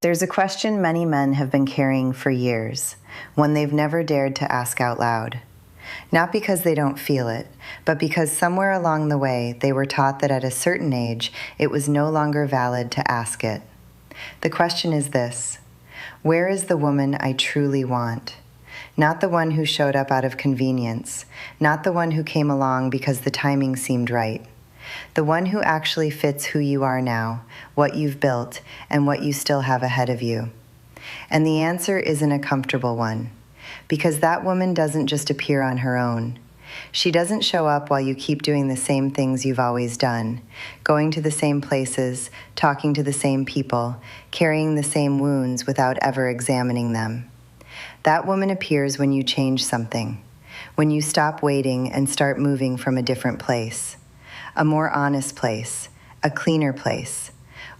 There's a question many men have been carrying for years, one they've never dared to ask out loud. Not because they don't feel it, but because somewhere along the way they were taught that at a certain age it was no longer valid to ask it. The question is this: where is the woman I truly want? Not the one who showed up out of convenience, not the one who came along because the timing seemed right. The one who actually fits who you are now, what you've built, and what you still have ahead of you. And the answer isn't a comfortable one, because that woman doesn't just appear on her own. She doesn't show up while you keep doing the same things you've always done, going to the same places, talking to the same people, carrying the same wounds without ever examining them. That woman appears when you change something, when you stop waiting and start moving from a different place. A more honest place, a cleaner place,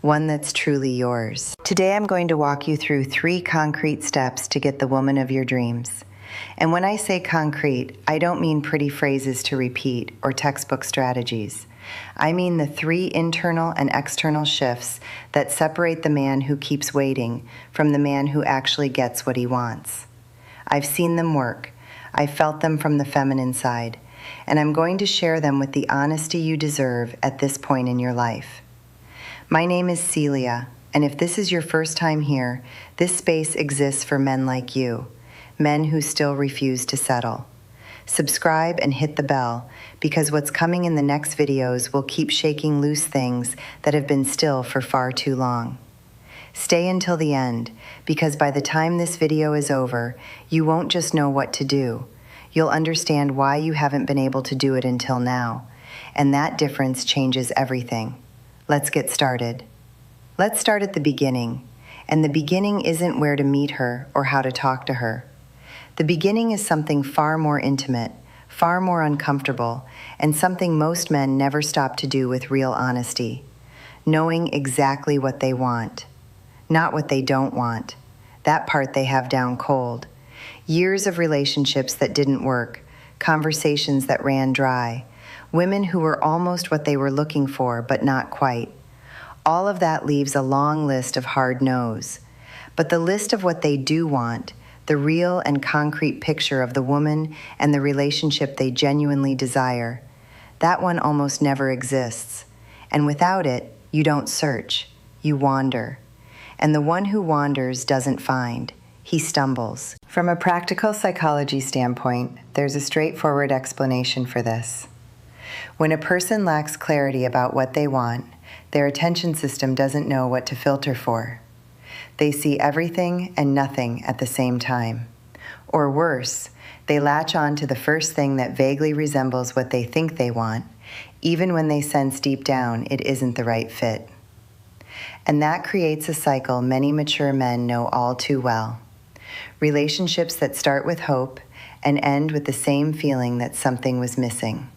one that's truly yours. Today I'm going to walk you through 3 concrete steps to get the woman of your dreams. And when I say concrete, I don't mean pretty phrases to repeat or textbook strategies. I mean the 3 internal and external shifts that separate the man who keeps waiting from the man who actually gets what he wants. I've seen them work. I've felt them from the feminine side. And I'm going to share them with the honesty you deserve at this point in your life. My name is Celia, and if this is your first time here, this space exists for men like you, men who still refuse to settle. Subscribe and hit the bell, because what's coming in the next videos will keep shaking loose things that have been still for far too long. Stay until the end, because by the time this video is over, you won't just know what to do. You'll understand why you haven't been able to do it until now, and that difference changes everything. Let's get started. Let's start at the beginning, and the beginning isn't where to meet her or how to talk to her. The beginning is something far more intimate, far more uncomfortable, and something most men never stop to do with real honesty. Knowing exactly what they want, not what they don't want. That part they have down cold. Years of relationships that didn't work, conversations that ran dry, women who were almost what they were looking for, but not quite. All of that leaves a long list of hard no's. But the list of what they do want, the real and concrete picture of the woman and the relationship they genuinely desire, that one almost never exists. And without it, you don't search, you wander. And the one who wanders doesn't find. He stumbles. From a practical psychology standpoint, there's a straightforward explanation for this. When a person lacks clarity about what they want, their attention system doesn't know what to filter for. They see everything and nothing at the same time. Or worse, they latch on to the first thing that vaguely resembles what they think they want, even when they sense deep down it isn't the right fit. And that creates a cycle many mature men know all too well. Relationships that start with hope and end with the same feeling that something was missing,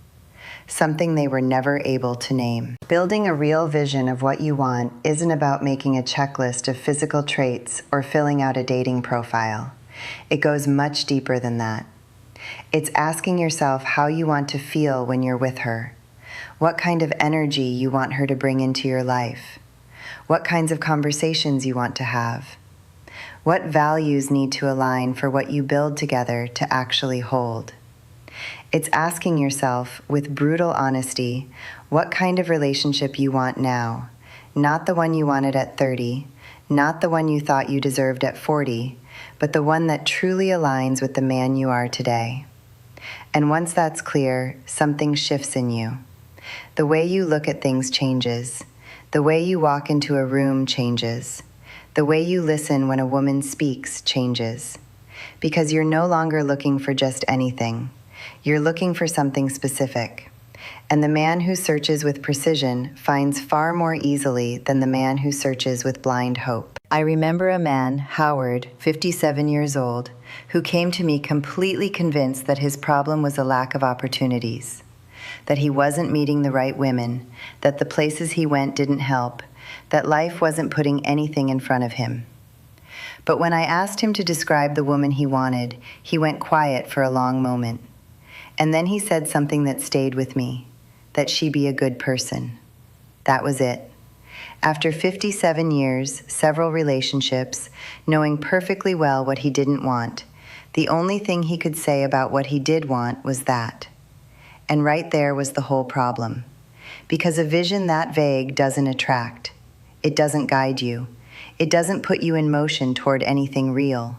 something they were never able to name. Building a real vision of what you want isn't about making a checklist of physical traits or filling out a dating profile. It goes much deeper than that. It's asking yourself how you want to feel when you're with her, what kind of energy you want her to bring into your life, what kinds of conversations you want to have, what values need to align for what you build together to actually hold. It's asking yourself, with brutal honesty, what kind of relationship you want now, not the one you wanted at 30, not the one you thought you deserved at 40, but the one that truly aligns with the man you are today. And once that's clear, something shifts in you. The way you look at things changes. The way you walk into a room changes. The way you listen when a woman speaks changes. Because you're no longer looking for just anything. You're looking for something specific. And the man who searches with precision finds far more easily than the man who searches with blind hope. I remember a man, Howard, 57 years old, who came to me completely convinced that his problem was a lack of opportunities, that he wasn't meeting the right women, that the places he went didn't help, that life wasn't putting anything in front of him. But when I asked him to describe the woman he wanted, he went quiet for a long moment. And then he said something that stayed with me, that she be a good person. That was it. After 57 years, several relationships, knowing perfectly well what he didn't want, the only thing he could say about what he did want was that. And right there was the whole problem. Because a vision that vague doesn't attract. It doesn't guide you. It doesn't put you in motion toward anything real.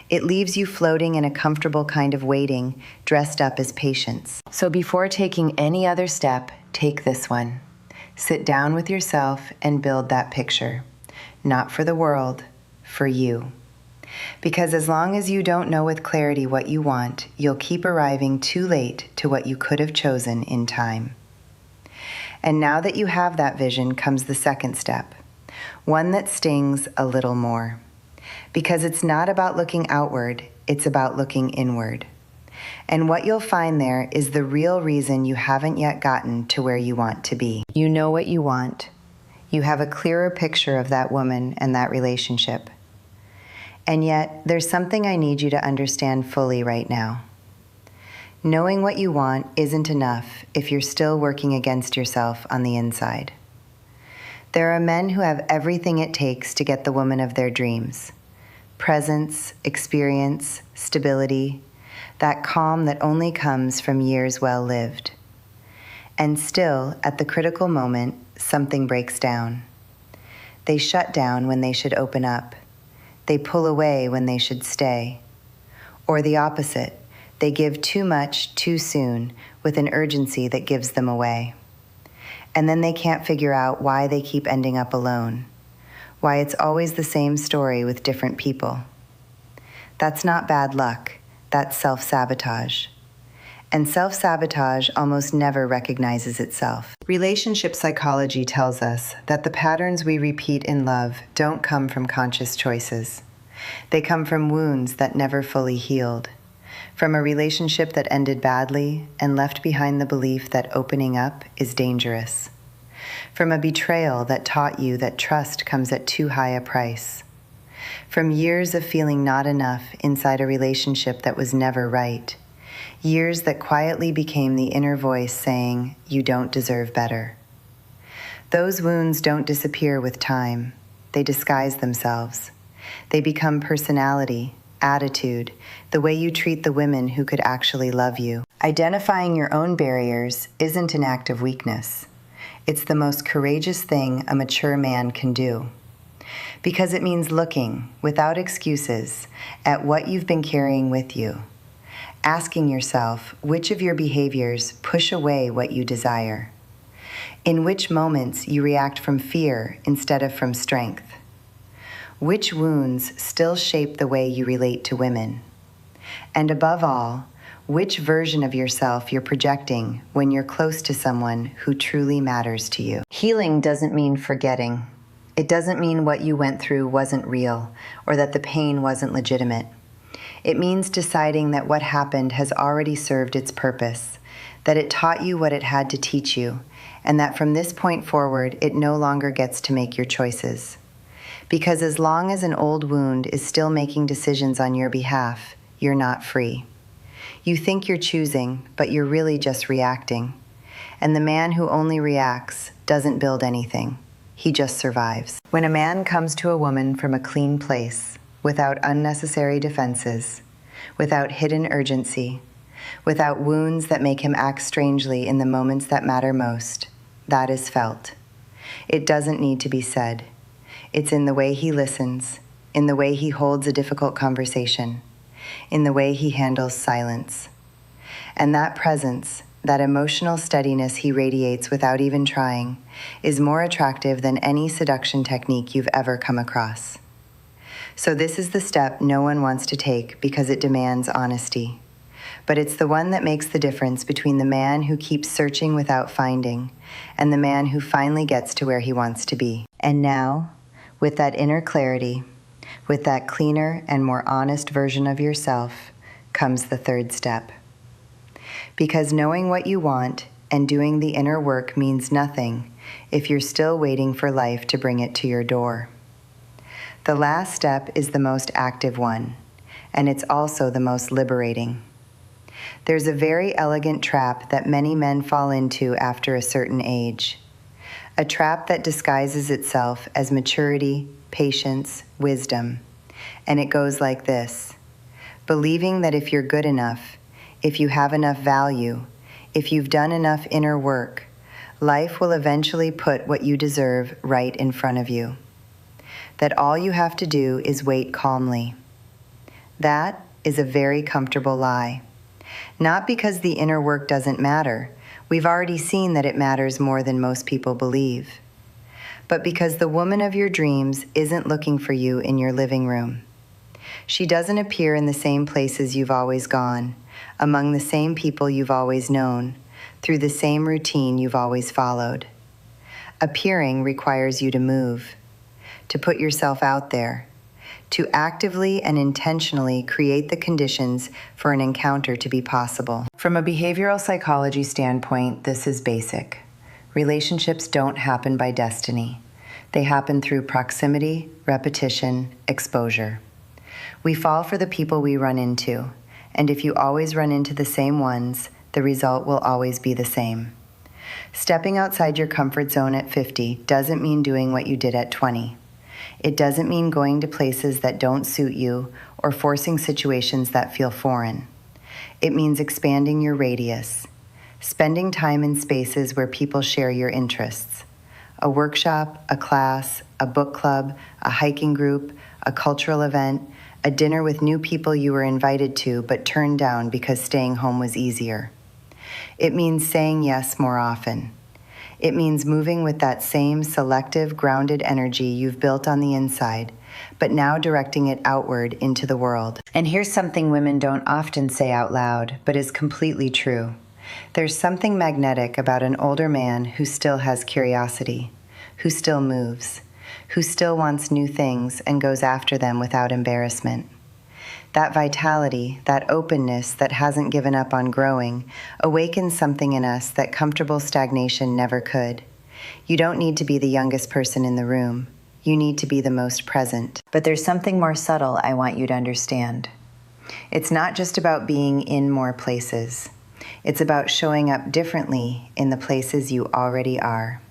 It leaves you floating in a comfortable kind of waiting, dressed up as patience. So before taking any other step, take this one. Sit down with yourself and build that picture. Not for the world, for you. Because as long as you don't know with clarity what you want, you'll keep arriving too late to what you could have chosen in time. And now that you have that vision comes the second step, one that stings a little more. Because it's not about looking outward, it's about looking inward. And what you'll find there is the real reason you haven't yet gotten to where you want to be. You know what you want. You have a clearer picture of that woman and that relationship. And yet, there's something I need you to understand fully right now. Knowing what you want isn't enough if you're still working against yourself on the inside. There are men who have everything it takes to get the woman of their dreams. Presence, experience, stability, that calm that only comes from years well lived. And still, at the critical moment, something breaks down. They shut down when they should open up. They pull away when they should stay. Or the opposite, they give too much too soon with an urgency that gives them away. And then they can't figure out why they keep ending up alone, why it's always the same story with different people. That's not bad luck, that's self-sabotage. And self-sabotage almost never recognizes itself. Relationship psychology tells us that the patterns we repeat in love don't come from conscious choices. They come from wounds that never fully healed, from a relationship that ended badly and left behind the belief that opening up is dangerous, from a betrayal that taught you that trust comes at too high a price, from years of feeling not enough inside a relationship that was never right, years that quietly became the inner voice saying, "You don't deserve better." Those wounds don't disappear with time. They disguise themselves. They become personality, attitude, the way you treat the women who could actually love you. Identifying your own barriers isn't an act of weakness. It's the most courageous thing a mature man can do. Because it means looking, without excuses, at what you've been carrying with you. Asking yourself which of your behaviors push away what you desire. In which moments you react from fear instead of from strength. Which wounds still shape the way you relate to women. And above all, which version of yourself you're projecting when you're close to someone who truly matters to you. Healing doesn't mean forgetting. It doesn't mean what you went through wasn't real or that the pain wasn't legitimate. It means deciding that what happened has already served its purpose, that it taught you what it had to teach you, and that from this point forward, it no longer gets to make your choices. Because as long as an old wound is still making decisions on your behalf, you're not free. You think you're choosing, but you're really just reacting. And the man who only reacts doesn't build anything. He just survives. When a man comes to a woman from a clean place, without unnecessary defenses, without hidden urgency, without wounds that make him act strangely in the moments that matter most, that is felt. It doesn't need to be said. It's in the way he listens, in the way he holds a difficult conversation, in the way he handles silence. And that presence, that emotional steadiness he radiates without even trying, is more attractive than any seduction technique you've ever come across. So this is the step no one wants to take because it demands honesty. But it's the one that makes the difference between the man who keeps searching without finding and the man who finally gets to where he wants to be. And now, with that inner clarity, with that cleaner and more honest version of yourself, comes the third step. Because knowing what you want and doing the inner work means nothing if you're still waiting for life to bring it to your door. The last step is the most active one, and it's also the most liberating. There's a very elegant trap that many men fall into after a certain age. a trap that disguises itself as maturity, patience, wisdom. And it goes like this: believing that if you're good enough, if you have enough value, if you've done enough inner work, life will eventually put what you deserve right in front of you. That all you have to do is wait calmly. That is a very comfortable lie. Not because the inner work doesn't matter. We've already seen that it matters more than most people believe. But because the woman of your dreams isn't looking for you in your living room. She doesn't appear in the same places you've always gone, among the same people you've always known, through the same routine you've always followed. Appearing requires you to move, to put yourself out there, to actively and intentionally create the conditions for an encounter to be possible. From a behavioral psychology standpoint, this is basic. Relationships don't happen by destiny. They happen through proximity, repetition, exposure. We fall for the people we run into, and if you always run into the same ones, the result will always be the same. Stepping outside your comfort zone at 50 doesn't mean doing what you did at 20. It doesn't mean going to places that don't suit you or forcing situations that feel foreign. It means expanding your radius, spending time in spaces where people share your interests. A workshop, a class, a book club, a hiking group, a cultural event, a dinner with new people you were invited to but turned down because staying home was easier. It means saying yes more often. It means moving with that same selective, grounded energy you've built on the inside, but now directing it outward into the world. And here's something women don't often say out loud, but is completely true. There's something magnetic about an older man who still has curiosity, who still moves, who still wants new things and goes after them without embarrassment. That vitality, that openness that hasn't given up on growing, awakens something in us that comfortable stagnation never could. You don't need to be the youngest person in the room. You need to be the most present. But there's something more subtle I want you to understand. It's not just about being in more places. It's about showing up differently in the places you already are.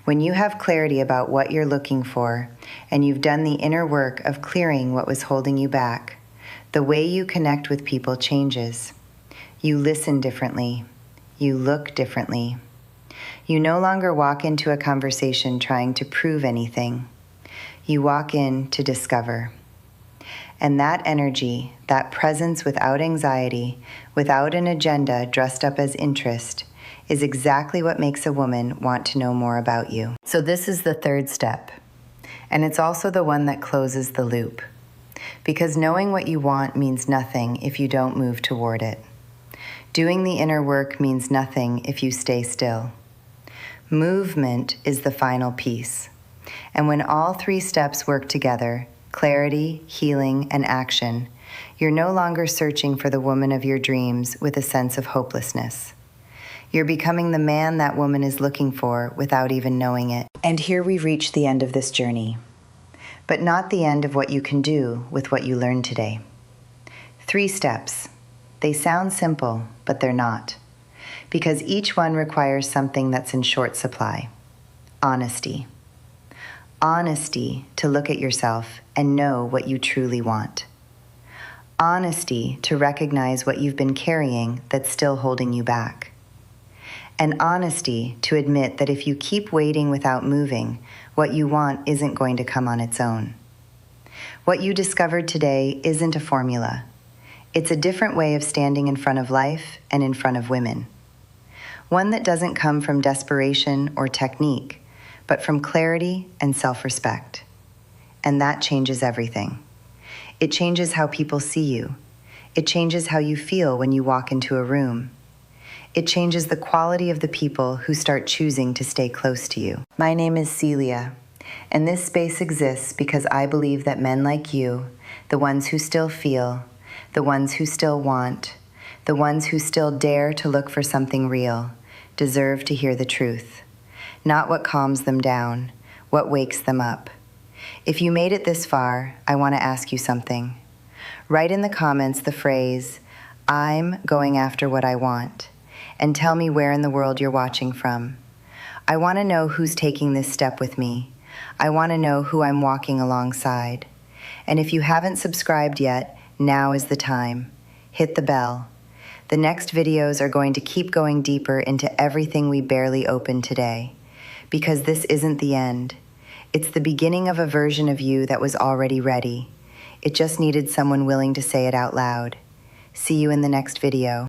When you have clarity about what you're looking for, and you've done the inner work of clearing what was holding you back, the way you connect with people changes. You listen differently. You look differently. You no longer walk into a conversation trying to prove anything. You walk in to discover. And that energy, that presence without anxiety, without an agenda dressed up as interest, is exactly what makes a woman want to know more about you. So this is the third step. And it's also the one that closes the loop. Because knowing what you want means nothing if you don't move toward it. Doing the inner work means nothing if you stay still. Movement is the final piece. And when all three steps work together, clarity, healing, and action, you're no longer searching for the woman of your dreams with a sense of hopelessness. You're becoming the man that woman is looking for without even knowing it. And here we reach the end of this journey. But not the end of what you can do with what you learned today. 3 steps. They sound simple, but they're not. Because each one requires something that's in short supply. Honesty. Honesty to look at yourself and know what you truly want. Honesty to recognize what you've been carrying that's still holding you back. And honesty to admit that if you keep waiting without moving, what you want isn't going to come on its own. What you discovered today isn't a formula. It's a different way of standing in front of life and in front of women. One that doesn't come from desperation or technique, but from clarity and self-respect. And that changes everything. It changes how people see you. It changes how you feel when you walk into a room. It changes the quality of the people who start choosing to stay close to you. My name is Celia, and this space exists because I believe that men like you, the ones who still feel, the ones who still want, the ones who still dare to look for something real, deserve to hear the truth. Not what calms them down, what wakes them up. If you made it this far, I want to ask you something. Write in the comments the phrase, "I'm going after what I want," and tell me where in the world you're watching from. I want to know who's taking this step with me. I want to know who I'm walking alongside. And if you haven't subscribed yet, now is the time. Hit the bell. The next videos are going to keep going deeper into everything we barely opened today. Because this isn't the end. It's the beginning of a version of you that was already ready. It just needed someone willing to say it out loud. See you in the next video.